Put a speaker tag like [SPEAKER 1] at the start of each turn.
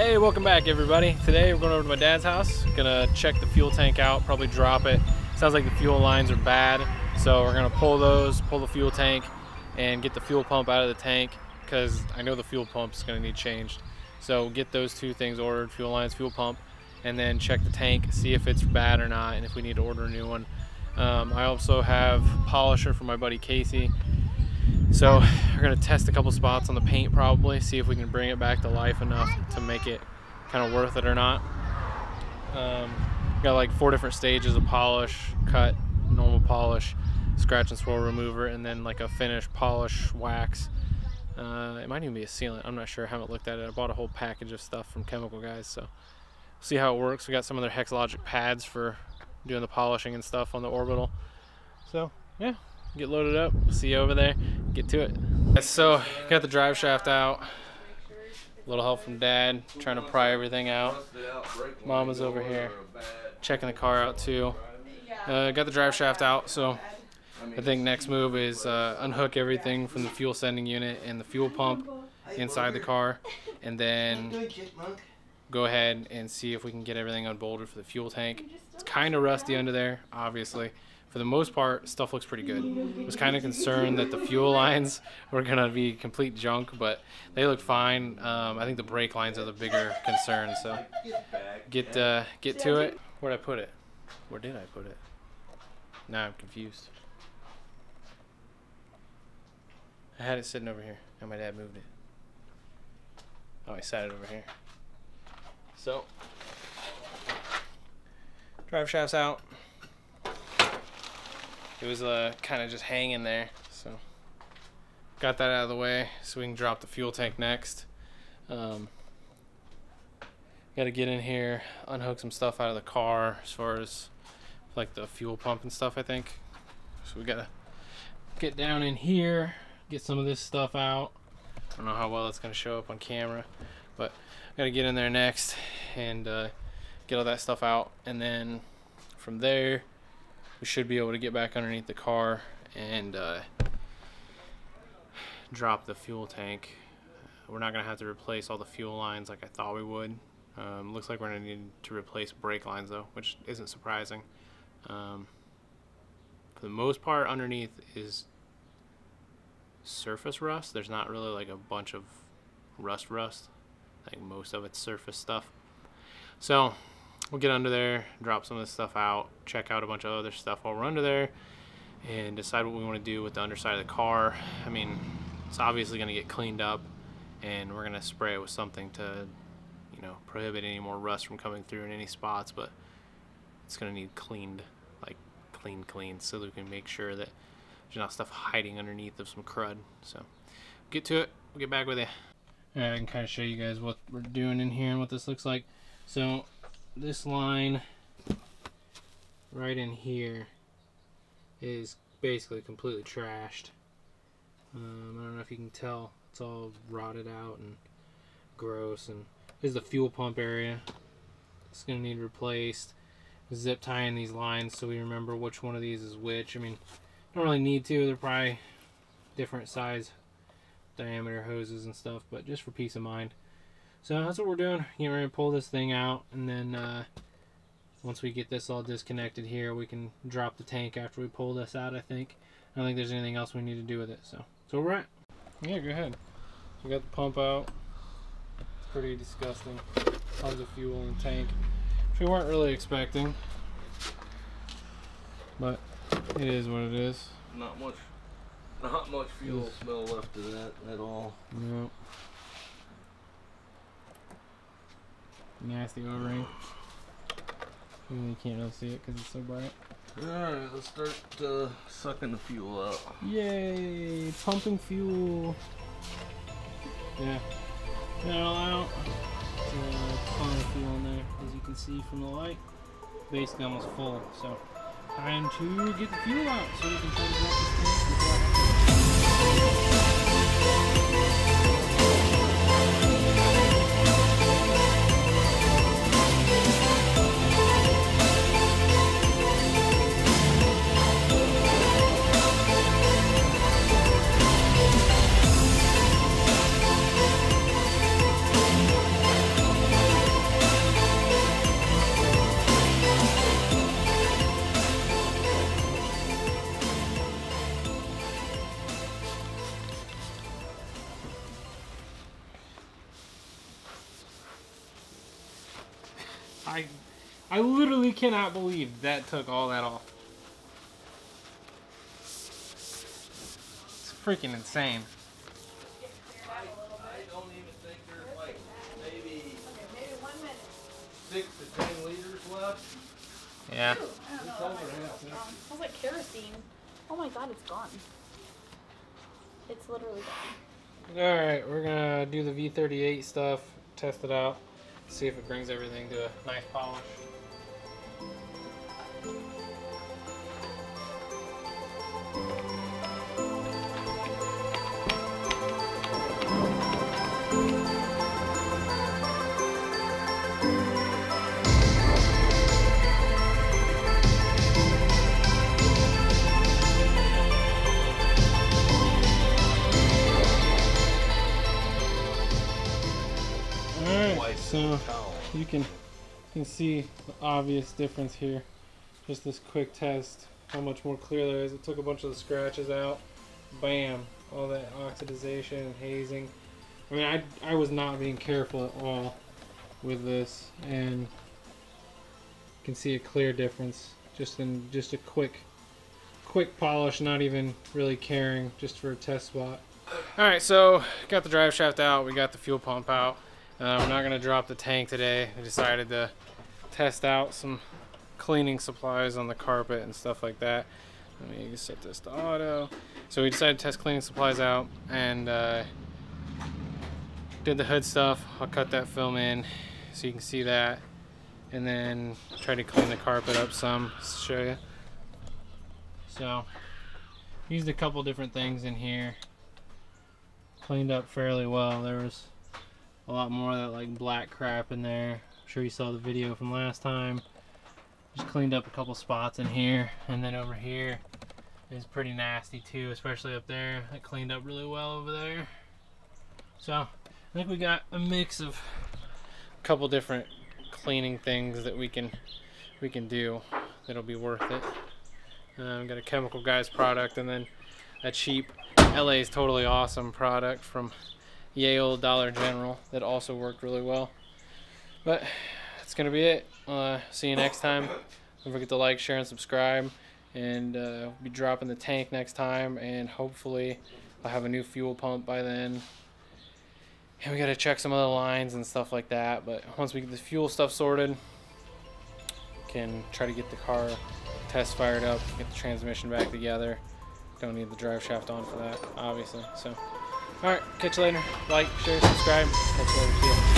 [SPEAKER 1] Hey, welcome back everybody. Today we're going over to my dad's house. Gonna check the fuel tank out, probably drop it. Sounds like the fuel lines are bad, so we're gonna pull the fuel tank and get the fuel pump out of the tank, because I know the fuel pump's gonna need changed. So get those two things ordered, fuel lines, fuel pump, and then check the tank, see if it's bad or not, and if we need to order a new one. I also have polisher for my buddy Casey. So we're gonna test a couple spots on the paint, probably see if we can bring it back to life enough to make it kind of worth it or not. Got like 4 different stages of polish: cut, normal polish, scratch and swirl remover, and then like a finish polish wax. It might even be a sealant, I'm not sure, I haven't looked at it. I bought a whole package of stuff from Chemical Guys, so see how it works. We got some of their Hexalogic pads for doing the polishing and stuff on the orbital. So yeah, get loaded up, see you over there, get to it. So got the drive shaft out, a little help from Dad trying to pry everything out. Mama's over here checking the car out too. Got the drive shaft out, so I think next move is unhook everything from the fuel sending unit and the fuel pump inside the car, and then go ahead and see if we can get everything unbolted for the fuel tank. It's kind of rusty under there, obviously. For the most part, stuff looks pretty good. I was kind of concerned that the fuel lines were gonna be complete junk, but they look fine. I think the brake lines are the bigger concern, so get to it. Where'd I put it? Where did I put it? Now I'm confused. I had it sitting over here, and my dad moved it. Oh, he sat it over here. So, drive shaft's out. It was kind of just hanging there, so got that out of the way so we can drop the fuel tank next. Got to get in here, unhook some stuff out of the car as far as like the fuel pump and stuff, I think. So we got to get down in here, get some of this stuff out. I don't know how well it's going to show up on camera, but got to get in there next and get all that stuff out, and then from there we should be able to get back underneath the car and drop the fuel tank. We're not gonna have to replace all the fuel lines like I thought we would. Looks like we're gonna need to replace brake lines though, which isn't surprising. For the most part, underneath is surface rust. There's not really like a bunch of rust. I think most of it's surface stuff. So we'll get under there, drop some of this stuff out, check out a bunch of other stuff while we're under there, and decide what we want to do with the underside of the car. I mean, it's obviously going to get cleaned up, and we're going to spray it with something to, you know, prohibit any more rust from coming through in any spots, but it's going to need cleaned, like clean, so that we can make sure that there's not stuff hiding underneath of some crud. So get to it, we'll get back with you. All right, I can kind of show you guys what we're doing in here and what this looks like. So this line right in here is basically completely trashed. I don't know if you can tell, it's all rotted out and gross. And this is the fuel pump area. It's gonna need replaced. Zip tying these lines so we remember which one of these is which. I mean, don't really need to, they're probably different size diameter hoses and stuff, but just for peace of mind. So that's what we're doing. Getting ready to pull this thing out, and then once we get this all disconnected here, we can drop the tank after we pull this out, I think. I don't think there's anything else we need to do with it. So we're at. Yeah, go ahead. We got the pump out. It's pretty disgusting. Tons of fuel in the tank, which we weren't really expecting. But it is what it is.
[SPEAKER 2] Not much fuel smell left of that at all.
[SPEAKER 1] Nope. Nasty O-ring. You can't really see it because it's so bright.
[SPEAKER 2] Alright, let's start sucking the fuel out.
[SPEAKER 1] Yay! Pumping fuel. Yeah. Get it all out. There's a ton of fuel in there, as you can see from the light. Basically almost full. So time to get the fuel out so we can try to drop this tank before I have to. I literally cannot believe that took all that off. It's freaking insane.
[SPEAKER 2] I don't even think there's like maybe 6 to 10 liters left.
[SPEAKER 1] Yeah.
[SPEAKER 3] Ooh, I don't know. That might be strong. It smells like kerosene. Oh my god, it's gone. It's literally gone.
[SPEAKER 1] Alright, we're gonna do the V38 stuff, test it out, see if it brings everything to a nice polish. Alright, so you can see the obvious difference here. Just this quick test, how much more clear there is. It took a bunch of the scratches out. Bam! All that oxidization and hazing. I mean, I was not being careful at all with this, and you can see a clear difference just in just a quick polish, not even really caring, just for a test spot. Alright, so got the drive shaft out, we got the fuel pump out. We're not going to drop the tank today. I decided to test out some cleaning supplies on the carpet and stuff like that. Let me set this to auto. So we decided to test cleaning supplies out and did the hood stuff. I'll cut that film in so you can see that. And then try to clean the carpet up some, show you. So, used a couple different things in here. Cleaned up fairly well. There was a lot more of that like black crap in there. I'm sure you saw the video from last time. Just cleaned up a couple spots in here, and then over here is pretty nasty too, especially up there. I cleaned up really well over there. So I think we got a mix of a couple different cleaning things that we can do that'll be worth it. We've got a Chemical Guys product, and then a cheap LA's Totally Awesome product from Yale Dollar General that also worked really well. But that's gonna be it. See you next time. Don't forget to like, share, and subscribe. And we'll be dropping the tank next time, and hopefully I'll have a new fuel pump by then. And we gotta check some other lines and stuff like that. But once we get the fuel stuff sorted, we can try to get the car test fired up, get the transmission back together. Don't need the drive shaft on for that, obviously. So, alright, catch you later. Like, share, subscribe. Catch you later. See ya.